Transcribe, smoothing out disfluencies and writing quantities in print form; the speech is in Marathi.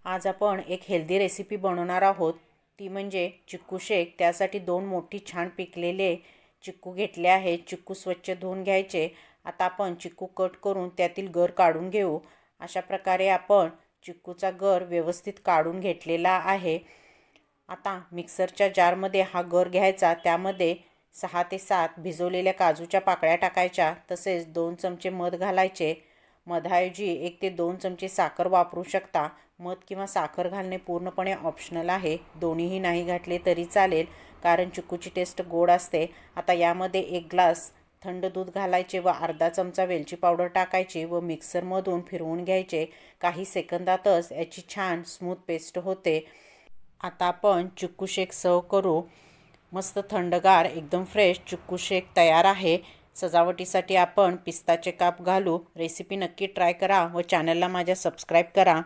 आज आपण एक हेल्दी रेसिपी बनवणार आहोत। ती म्हणजे चिक्कू शेक। त्यासाठी 2 मोठी छान पिकलेले चिक्कू घेतले आहेत। चिक्कू स्वच्छ धुवून घ्यायचे। आता आपण चिक्कू कट करून त्यातील गर काढून घेऊ। अशा प्रकारे आपण चिक्कूचा गर व्यवस्थित काढून घेतलेला आहे। आता मिक्सरच्या जारमध्ये हा गर घ्यायचा। त्यामध्ये 6 ते 7 भिजवलेल्या काजूच्या पाकळ्या टाकायच्या। तसेच 2 चमचे मध घालायचे। मधाऐवजी 1 ते 2 चमचे साखर वापरू शकता। मध किंवा साखर घालणे पूर्णपणे ऑप्शनल आहे। दोन्हीही नाही घातले तरी चालेल, कारण चिक्कूची टेस्ट गोड असते। आता यामध्ये 1 ग्लास थंड दूध घालायचे व अर्धा चमचा वेलची पावडर टाकायची व मिक्सरमधून फिरवून घ्यायचे। काही सेकंदातच याची छान स्मूथ पेस्ट होते। आता आपण चिक्कू शेक सर्व करू। मस्त थंडगार एकदम फ्रेश चिक्कू शेक तयार आहे। सजावटीसाठी आपण पिस्ताचे काप घालू। रेसिपी नक्की ट्राय करा व चॅनलला माझ्या सबस्क्राईब करा।